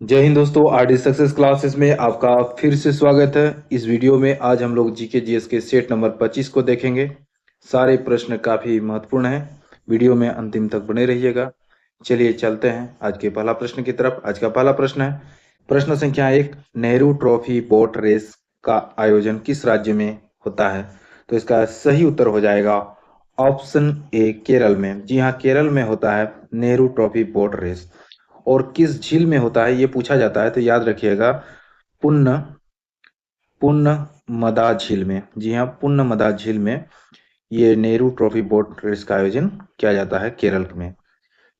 जय हिंद दोस्तों, RD success classes में आपका फिर से स्वागत है। इस वीडियो में आज हम लोग जीके जीएस के सेट नंबर 25 को देखेंगे। सारे प्रश्न काफी महत्वपूर्ण हैं। वीडियो में अंतिम तक बने रहिएगा। चलिए चलते हैं आज के पहला प्रश्न की तरफ। आज का पहला प्रश्न है प्रश्न संख्या 1, नेहरू ट्रॉफी बोट रेस का आयोजन किस राज्य में होता है? तो इसका सही उत्तर हो जाएगा ऑप्शन ए, केरल में। जी हाँ, केरल में होता है नेहरू ट्रॉफी बोट रेस। और किस झील में होता है ये पूछा जाता है तो याद रखिएगा, पुन्न पुन्नमदा झील में। जी हाँ, पुन्नमदा झील में ये नेहरू ट्रॉफी बोट रेस का आयोजन किया जाता है केरल में।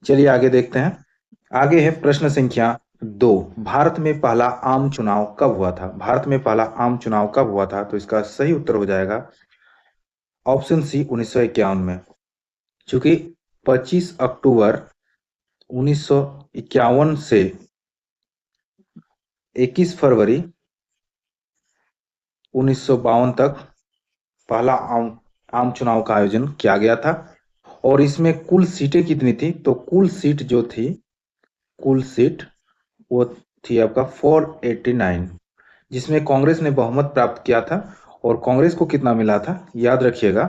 चलिए आगे देखते हैं। आगे है प्रश्न संख्या 2, भारत में पहला आम चुनाव कब हुआ था? भारत में पहला आम चुनाव कब हुआ था? तो इसका सही उत्तर हो जाएगा ऑप्शन सी, 1951 में। चूंकि 25 अक्टूबर 1951 से 21 फरवरी 1952 तक पहला आम चुनाव का आयोजन किया गया था। और इसमें कुल सीटें कितनी थी? तो कुल सीट जो थी, कुल सीट वो थी आपका 489, जिसमें कांग्रेस ने बहुमत प्राप्त किया था। और कांग्रेस को कितना मिला था याद रखिएगा,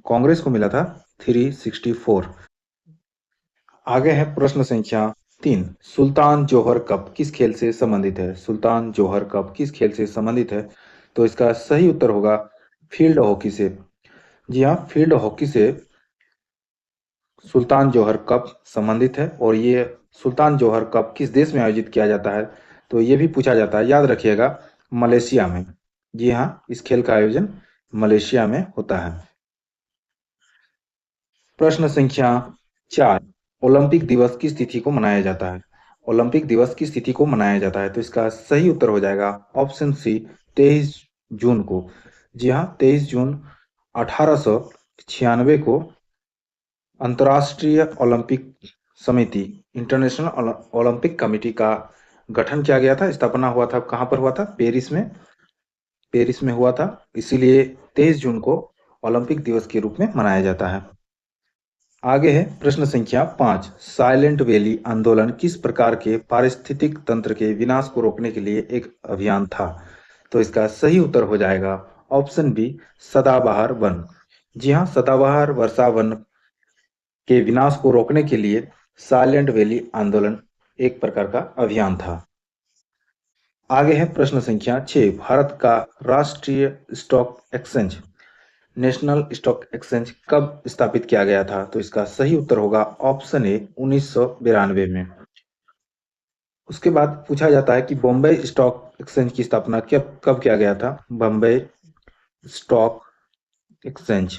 कांग्रेस को मिला था 364। आगे है प्रश्न संख्या 3, सुल्तान जोहर कप किस खेल से संबंधित है? सुल्तान जोहर कप किस खेल से संबंधित है? तो इसका सही उत्तर होगा फील्ड हॉकी से। जी हाँ, फील्ड हॉकी से सुल्तान जोहर कप संबंधित है। और ये सुल्तान जोहर कप किस देश में आयोजित किया जाता है? तो ये भी पूछा जाता है, याद रखिएगा, मलेशिया में। जी हाँ, इस खेल का आयोजन मलेशिया में होता है। प्रश्न संख्या 4, ओलंपिक दिवस किस तिथि को मनाया जाता है? ओलंपिक दिवस किस तिथि को मनाया जाता है? तो इसका सही उत्तर हो जाएगा ऑप्शन सी, 23 जून को। जी हाँ, 23 जून 1896 को अंतर्राष्ट्रीय ओलंपिक समिति, इंटरनेशनल ओलंपिक कमेटी का गठन किया गया था। स्थापना हुआ था, कहाँ पर हुआ था? पेरिस में। पेरिस में हुआ था, इसीलिए 23 जून को ओलंपिक दिवस के रूप में मनाया जाता है। आगे है प्रश्न संख्या 5, साइलेंट वैली आंदोलन किस प्रकार के पारिस्थितिक तंत्र के विनाश को रोकने के लिए एक अभियान था? तो इसका सही उत्तर हो जाएगा ऑप्शन बी, सदाबहार वन। जी हाँ, सदाबहार वर्षा वन के विनाश को रोकने के लिए साइलेंट वैली आंदोलन एक प्रकार का अभियान था। आगे है प्रश्न संख्या 6, भारत का राष्ट्रीय stock exchange, national stock exchange कब स्थापित किया गया था? तो इसका सही उत्तर होगा ऑप्शन ए, 1992 में। उसके बाद पूछा जाता है कि बॉम्बे स्टॉक एक्सचेंज की स्थापना कब कब किया गया था? बॉम्बे स्टॉक एक्सचेंज,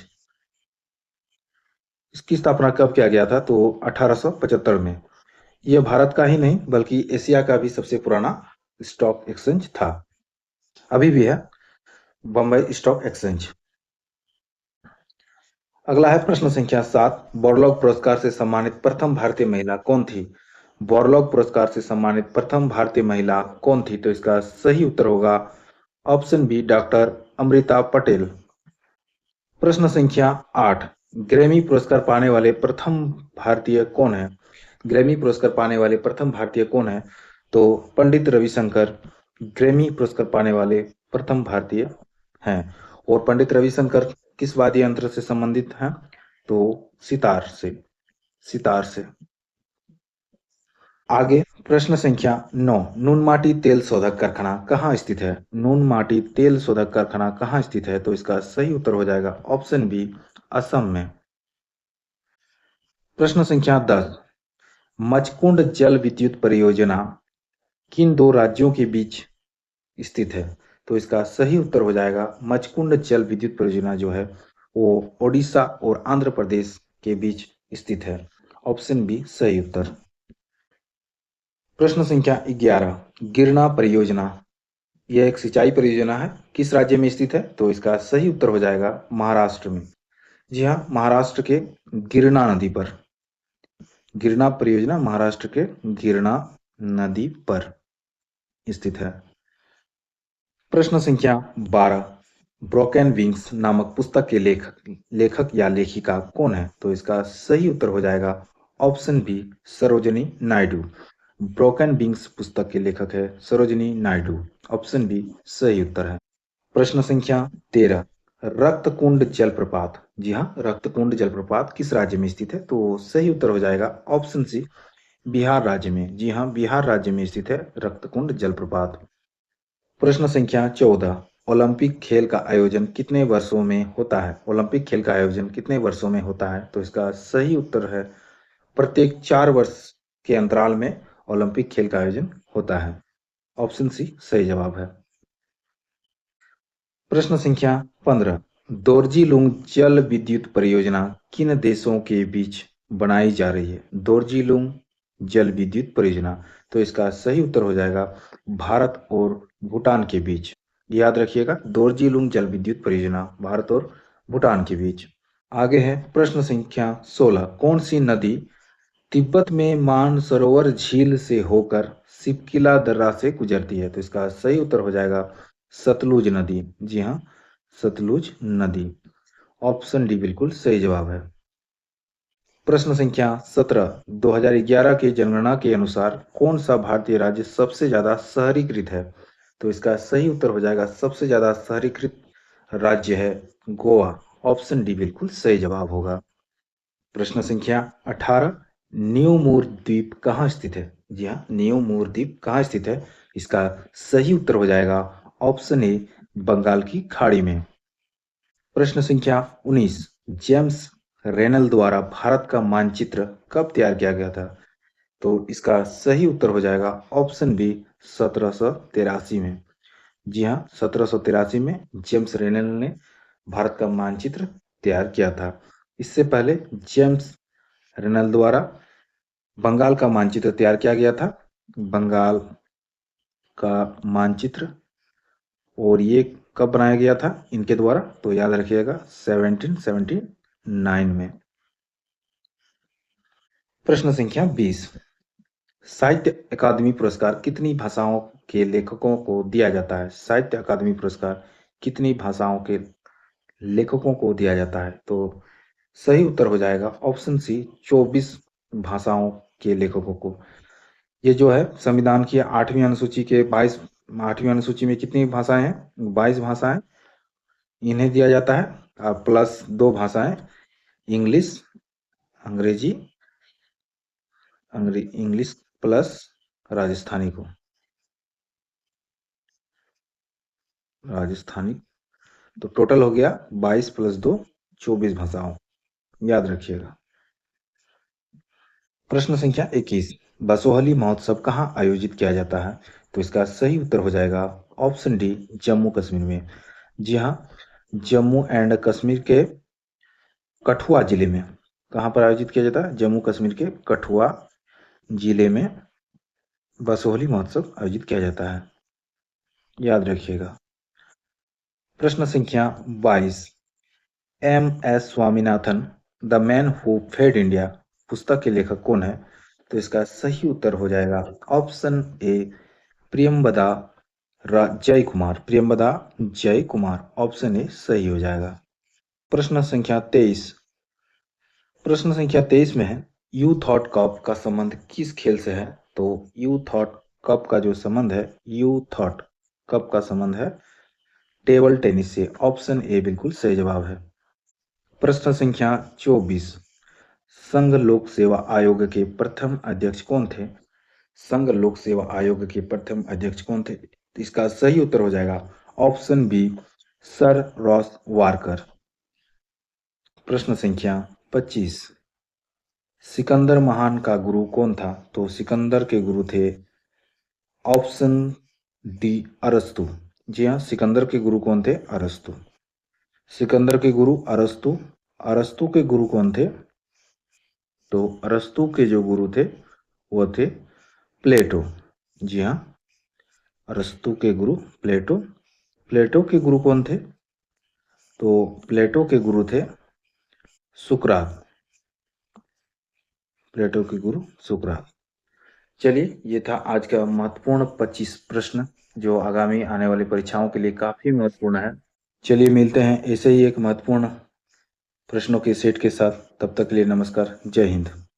इसकी स्थापना कब किया गया था? तो 1875 में। यह भारत का ही नहीं बल्कि एशिया का भी सबसे पुराना स्टॉक एक्सचेंज था, अभी भी है बॉम्बे स्टॉक एक्सचेंज। अगला है प्रश्न संख्या 7, बोरलॉग पुरस्कार से सम्मानित प्रथम भारतीय महिला कौन थी? बोरलॉग पुरस्कार से सम्मानित प्रथम भारतीय महिला कौन थी? तो इसका सही उत्तर होगा option B, doctor Amrita Patel. प्रश्न संख्या 8, ग्रैमी पुरस्कार पाने वाले प्रथम भारतीय कौन है? ग्रैमी पुरस्कार पाने वाले प्रथम भारतीय कौन है? तो पंडित रविशंकर ग्रैमी पुरस्कार पाने वाले प्रथम भारतीय हैं। और पंडित रविशंकर किस वाद्य यंत्र से संबंधित हैं? तो सितार से, सितार से। आगे प्रश्न संख्या 9, नूनमाटी तेल शोधक कारखाना कहाँ स्थित है? नूनमाटी तेल शोधक कारखाना कहाँ स्थित है? तो इसका सही उत्तर हो जाएगा ऑप्शन बी, असम में। प्रश्न संख्या 10, मचकुंड जल विद्युत परियोजना किन दो राज्यों के बीच स्थित है? तो इसका सही उत्तर हो जाएगा मचकुंड जल विद्युत परियोजना जो है वो ओडिशा और आंध्र प्रदेश के बीच स्थित है। ऑप्शन बी सही उत्तर। प्रश्न संख्या 11, गिरना परियोजना, यह एक सिंचाई परियोजना है, किस राज्य में स्थित है? तो इसका सही उत्तर हो जाएगा महाराष्ट्र में। जी हाँ, महाराष्ट्र के गिरना नदी पर। गिरना परियोजना महाराष्ट्र के गिरना नदी पर स्थित है। प्रश्न संख्या 12, ब्रोकन विंग्स नामक पुस्तक के लेखक लेखक या लेखिका कौन है? तो इसका सही उत्तर हो जाएगा option B, Sarojini Naidu. Broken wings पुस्तक के लेखक है सरोजिनी नायडू। ऑप्शन बी सही उत्तर है। प्रश्न संख्या 13, रक्तकुंड जलप्रपात, जी हाँ, रक्तकुंड जलप्रपात किस राज्य में स्थित है? तो सही उत्तर हो जाएगा ऑप्शन सी बिहार राज्य में। जी हाँ, बिहार राज्य में स्थित है रक्तकुंड जलप्रपात। प्रश्न संख्या 14, ओलंपिक खेल का आयोजन कितने वर्षों में होता है? ओलंपिक खेल का आयोजन कितने वर्षों में होता है? तो इसका सही उत्तर है प्रत्येक 4 वर्ष के अंतराल में ओलंपिक खेल का आयोजन होता है। ऑप्शन सी सही जवाब है। प्रश्न संख्या 15, दोरजी-लुंग जल विद्युत परियोजना किन देशों के बीच बनाई जा रही है? दोरजी-लुंग जल विद्युत परियोजना, तो इसका सही उत्तर हो जाएगा भारत और भूटान के बीच। याद रखिएगा, दोरजी-लुंग जल विद्युत परियोजना भारत और भूटान के बीच। आगे है प्रश्न संख्या 16, कौन सी नदी तिब्बत में मानसरोवर झील से होकर सिपकिला दर्रा से गुजरती है? तो इसका सही उत्तर हो जाएगा सतलुज नदी। जी हाँ, सतलुज नदी। ऑप्शन डी बिल्कुल सही जवाब है। प्रश्न संख्या 17, 2011 की जनगणना के अनुसार कौन सा भारतीय राज्य सबसे ज्यादा शहरीकृत है? तो इसका सही उत्तर हो जाएगा सबसे ज्यादा शहरीकृत राज्य है गोवा। ऑप्शन डी बिल्कुल सही जवाब होगा। प्रश्न संख्या 18, न्यू मूर द्वीप कहाँ स्थित है? जी हाँ, न्यू मूर द्वीप कहाँ स्थित है? इसका सही उत्तर हो जाएगा ऑप्शन ए बंगाल की खाड़ी में। प्रश्न संख्या 19, जेम्स रेनल द्वारा भारत का मानचित्र कब तैयार किया गया था? तो इसका सही उत्तर हो जाएगा ऑप्शन बी 1783 में। जी हाँ, 1783 में जेम्स रेनल ने भारत का मानचित्र तैयार किया था। इससे पहले जेम्स रेनल द्वारा बंगाल का मानचित्र तैयार किया गया था। बंगाल का मानचित्र, और ये कब बनाया गया था इनके द्वारा? तो याद रखिएगा 1779 में। प्रश्न संख्या 20, साहित्य अकादमी पुरस्कार कितनी भाषाओं के लेखकों को दिया जाता है? साहित्य अकादमी पुरस्कार कितनी भाषाओं के लेखकों को दिया जाता है? तो सही उत्तर हो जाएगा ऑप्शन सी 24 भाषाओं के लेखकों को। ये जो है संविधान की 8वीं अनुसूची के 8वीं अनुसूची में कितनी भाषाएं हैं? 22 भाषाएं इन्हें दिया जाता है, प्लस 2 भाषाएं इंग्लिश, अंग्रेजी, इंग्लिश प्लस राजस्थानी को, राजस्थानी। तो टोटल हो गया 22 प्लस 2 24 भाषाओं। याद रखिएगा। प्रश्न संख्या 21, बसोहली महोत्सव कहाँ आयोजित किया जाता है? तो इसका सही उत्तर हो जाएगा ऑप्शन डी जम्मू कश्मीर में। जी हाँ, जम्मू एंड कश्मीर के कठुआ जिले में। कहाँ पर आयोजित किया जाता है? जम्मू कश्मीर के कठुआ जिले में बसोहली महोत्सव आयोजित किया जाता है। याद रखिएगा। प्रश्न संख्या 22, M S Swaminathan the man who fed India पुस्तक के लेखक कौन है? तो इसका सही उत्तर हो जाएगा ऑप्शन ए प्रियंबदा जय कुमार। प्रियंबदा जय कुमार, ऑप्शन ए सही हो जाएगा। प्रश्न संख्या 23, प्रश्न संख्या 23 में है यू थॉट कप का संबंध किस खेल से है? तो यू थॉट कप का जो संबंध है, यू थॉट कप का संबंध है टेबल टेनिस से। ऑप्शन ए बिल्कुल सही जवाब है। प्रश्न संख्या 24, संघ लोक सेवा आयोग के प्रथम अध्यक्ष कौन थे? संघ लोक सेवा आयोग के प्रथम अध्यक्ष कौन थे? इसका सही उत्तर हो जाएगा option B Sir Ross Warker. प्रश्न संख्या 25, सिकंदर महान का गुरु कौन था? तो सिकंदर के गुरु थे ऑप्शन डी अरस्तु। जी हाँ, सिकंदर के गुरु कौन थे? अरस्तु। सिकंदर के गुरु अरस्तु। अरस्तु के गुरु कौन थे? तो अरस्तु के जो गुरु थे वो थे प्लेटो। जी हाँ, अरस्तु के गुरु प्लेटो। प्लेटो के गुरु कौन थे? तो प्लेटो के गुरु थे सुकरात। प्लेटो के गुरु सुकरात। चलिए, ये था आज का महत्वपूर्ण 25 प्रश्न जो आगामी आने वाली परीक्षाओं के लिए काफी महत्वपूर्ण है। चलिए मिलते हैं ऐसे ही एक महत्वपूर्ण प्रश्नों के सेट के साथ। तब तक के लिए नमस्कार, जय हिंद।